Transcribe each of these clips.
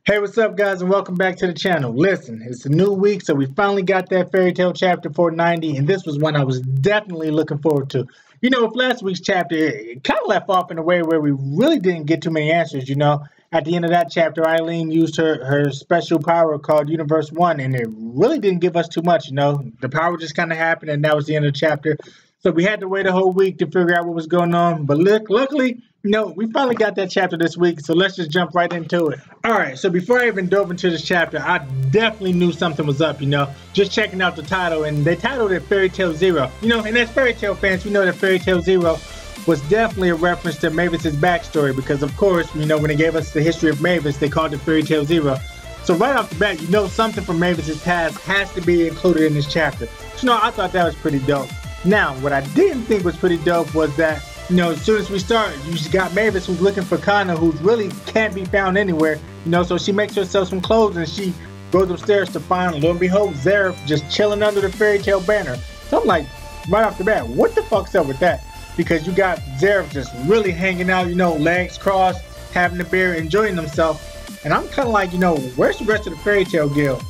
Hey, what's up, guys, and welcome back to the channel. Listen, it's a new week, so we finally got that Fairy Tail chapter 490, and this was one I was definitely looking forward to. You know, with last week's chapter, it kind of left off in a way where we really didn't get too many answers, you know. At the end of that chapter, Eileen used her special power called Universe 1, and it really didn't give us too much, you know. The power just kind of happened, and that was the end of the chapter. So we had to wait a whole week to figure out what was going on. But look, luckily, you know, we finally got that chapter this week. So let's just jump right into it. All right. So before I even dove into this chapter, I definitely knew something was up, you know, just checking out the title. And they titled it Fairy Tail Zero. You know, and as Fairy Tail fans, we know that Fairy Tail Zero was definitely a reference to Mavis's backstory. Because, of course, you know, when they gave us the history of Mavis, they called it Fairy Tail Zero. So right off the bat, you know something from Mavis's past has to be included in this chapter. So, you know, I thought that was pretty dope. Now, what I didn't think was pretty dope was that, you know, as soon as we start, you just got Mavis who's looking for Kana, who really can't be found anywhere, you know, so she makes herself some clothes and she goes upstairs to find, lo and behold, Zeref just chilling under the Fairy Tail banner. So I'm like, right off the bat, what the fuck's up with that? Because you got Zeref just really hanging out, you know, legs crossed, having a beer, enjoying himself. And I'm kind of like, you know, where's the rest of the Fairy Tail Guild?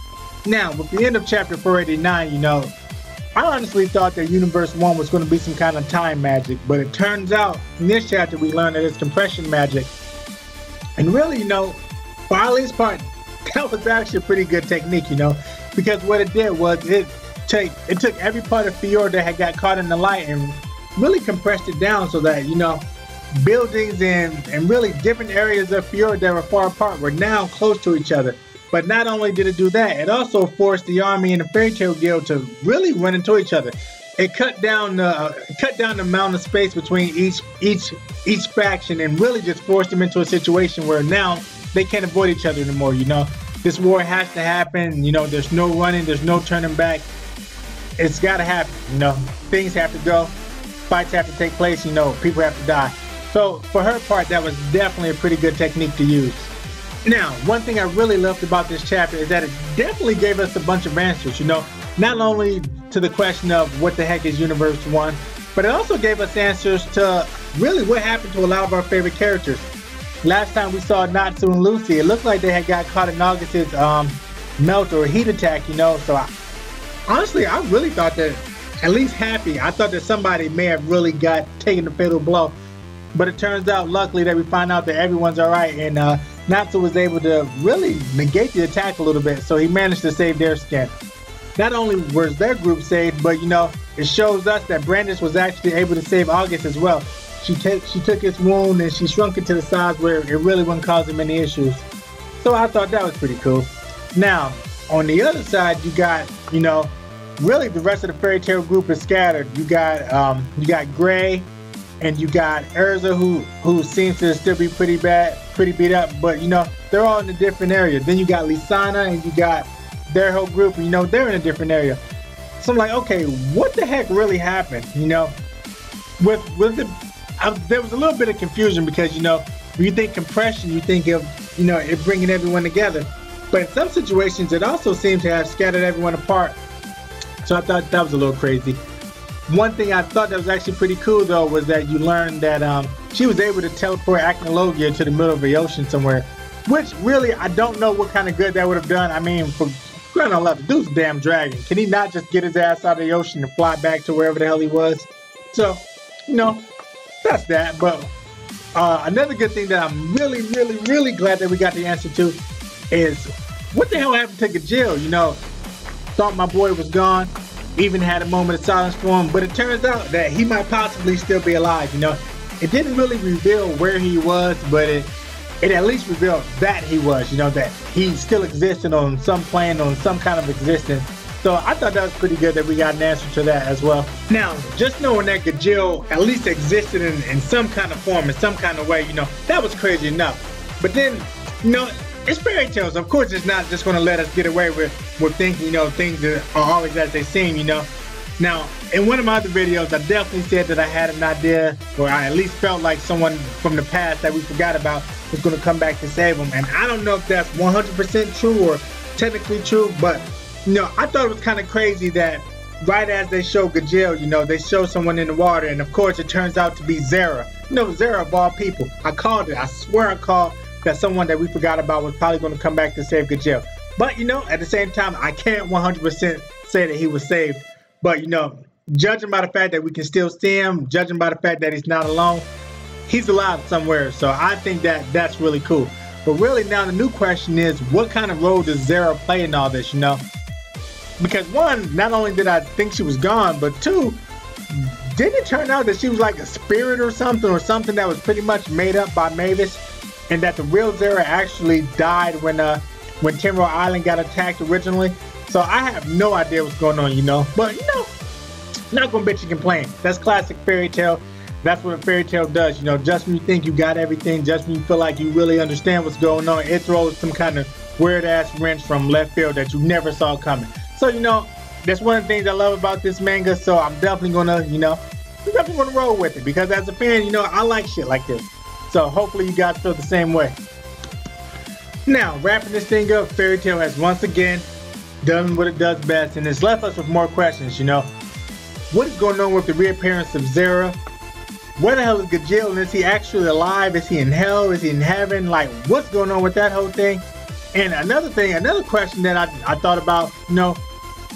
Now, with the end of chapter 489, you know, I honestly thought that Universe 1 was going to be some kind of time magic, but it turns out in this chapter we learned that it's compression magic. And really, you know, for Eileen's part, that was actually a pretty good technique, you know, because what it did was it took every part of Fjord that had got caught in the light and really compressed it down so that, you know, buildings and really different areas of Fjord that were far apart were now close to each other. But not only did it do that, it also forced the army and the Fairy Tail Guild to really run into each other. It cut down the amount of space between each faction and really just forced them into a situation where now they can't avoid each other anymore. You know, this war has to happen. You know, there's no running, there's no turning back. It's got to happen. You know, things have to go, fights have to take place. You know, people have to die. So for her part, that was definitely a pretty good technique to use. Now, one thing I really loved about this chapter is that it definitely gave us a bunch of answers, you know, not only to the question of what the heck is Universe 1, but it also gave us answers to really what happened to a lot of our favorite characters. Last time we saw Natsu and Lucy, it looked like they had got caught in August's melt or heat attack, you know, so honestly, I really thought that, at least happy, I thought that somebody may have really got taken the fatal blow, but it turns out, luckily, that we find out that everyone's all right, and Natsu was able to really negate the attack a little bit, so he managed to save their skin. Not only was their group saved, but you know, it shows us that Brandis was actually able to save August as well. She took his wound and she shrunk it to the size where it really wouldn't cause him any issues. So I thought that was pretty cool. Now, on the other side, you got, you know, really the rest of the Fairy Tail group is scattered. You got Gray, and you got Erza, who seems to still be pretty beat up, but you know, they're all in a different area. Then you got Lisana and you got their whole group, and you know, they're in a different area. So I'm like, okay, what the heck really happened? You know, there was a little bit of confusion because, you know, when you think compression, you think of, you know, it bringing everyone together. But in some situations, it also seemed to have scattered everyone apart. So I thought that was a little crazy. One thing I thought that was actually pretty cool, though, was that you learned that she was able to teleport Acnologia to the middle of the ocean somewhere, which really, I don't know what kind of good that would have done. I mean, for crying out loud, the dude's a damn dragon. Can he not just get his ass out of the ocean and fly back to wherever the hell he was? So, you know, that's that. But another good thing that I'm really glad that we got the answer to is what the hell happened to Gajeel? You know, thought my boy was gone. Even had a moment of silence for him, but it turns out that he might possibly still be alive. You know, it didn't really reveal where he was, but it at least revealed that he was, you know, that he still existed on some plane, on some kind of existence. So I thought that was pretty good that we got an answer to that as well. Now, just knowing that Gajeel at least existed in some kind of form, in some kind of way, you know, that was crazy enough. But then, you know, it's fairy tales. Of course, it's not just going to let us get away with thinking, you know, things that are always as they seem, you know. Now, in one of my other videos, I definitely said that I had an idea, or I at least felt like someone from the past that we forgot about was going to come back to save him. And I don't know if that's 100% true or technically true, but, you know, I thought it was kind of crazy that right as they show Gajeel, you know, they show someone in the water, and of course, it turns out to be Zara. You know, Zara of all people. I called it. I swear I called that someone that we forgot about was probably going to come back to save Gajeel. But, you know, at the same time, I can't 100% say that he was saved. But, you know, judging by the fact that we can still see him, judging by the fact that he's not alone, he's alive somewhere. So I think that that's really cool. But really now the new question is, what kind of role does Zara play in all this, you know? Because one, not only did I think she was gone, but two, didn't it turn out that she was like a spirit or something that was pretty much made up by Mavis, and that the real Zara actually died when Timber Island got attacked originally? So I have no idea what's going on, you know. But, you know, not gonna bitch and complain. That's classic fairy tale. That's what a fairy tale does, you know. Just when you think you got everything, just when you feel like you really understand what's going on, it throws some kind of weird ass wrench from left field that you never saw coming. So, you know, that's one of the things I love about this manga. So I'm definitely gonna, you know, roll with it, because as a fan, you know, I like shit like this. So hopefully you guys feel the same way. Now, wrapping this thing up, Fairy Tail has once again done what it does best, and it's left us with more questions, you know. What is going on with the reappearance of Zara? Where the hell is Gajeel, and is he actually alive? Is he in hell? Is he in heaven? Like, what's going on with that whole thing? And another question that I thought about, you know,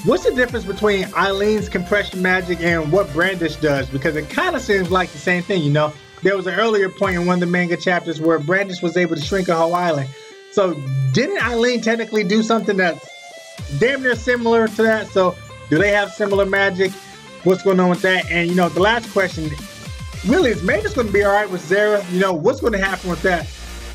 what's the difference between Eileen's compression magic and what Brandish does? Because it kind of seems like the same thing, you know. There was an earlier point in one of the manga chapters where Brandish was able to shrink a whole island. So didn't Eileen technically do something that's damn near similar to that? So do they have similar magic? What's going on with that? And, you know, the last question really is, Mavis going to be all right with Zara? You know, what's going to happen with that?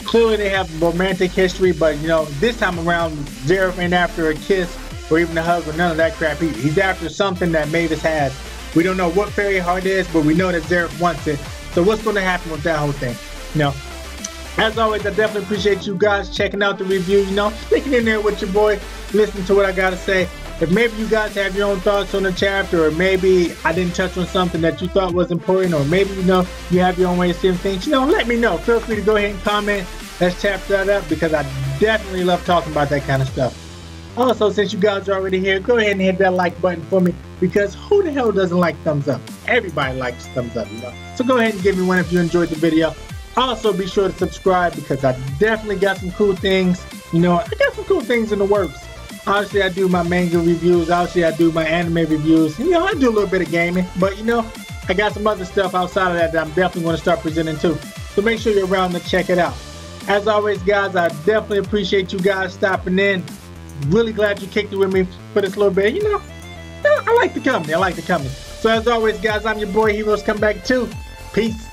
Clearly they have romantic history, but, you know, this time around, Zara ain't after a kiss or even a hug or none of that crap. He's after something that Mavis has. We don't know what fairy heart is, but we know that Zara wants it. So what's going to happen with that whole thing? You know, as always, I definitely appreciate you guys checking out the review, you know, sticking in there with your boy, listening to what I got to say. If maybe you guys have your own thoughts on the chapter, or maybe I didn't touch on something that you thought was important, or maybe, you know, you have your own way of seeing things, you know, let me know. Feel free to go ahead and comment. Let's chap that up, because I definitely love talking about that kind of stuff. Also, since you guys are already here, go ahead and hit that like button for me, because who the hell doesn't like thumbs up? Everybody likes thumbs up, you know. So go ahead and give me one if you enjoyed the video. Also, be sure to subscribe, because I definitely got some cool things. You know, I got some cool things in the works. Obviously, I do my manga reviews. Obviously, I do my anime reviews. You know, I do a little bit of gaming. But, you know, I got some other stuff outside of that I'm definitely going to start presenting too. So make sure you're around to check it out. As always, guys, I definitely appreciate you guys stopping in. Really glad you kicked it with me for this little bit. You know, I like the company. I like the company. So as always, guys, I'm your boy Heroes Come Back too. Peace.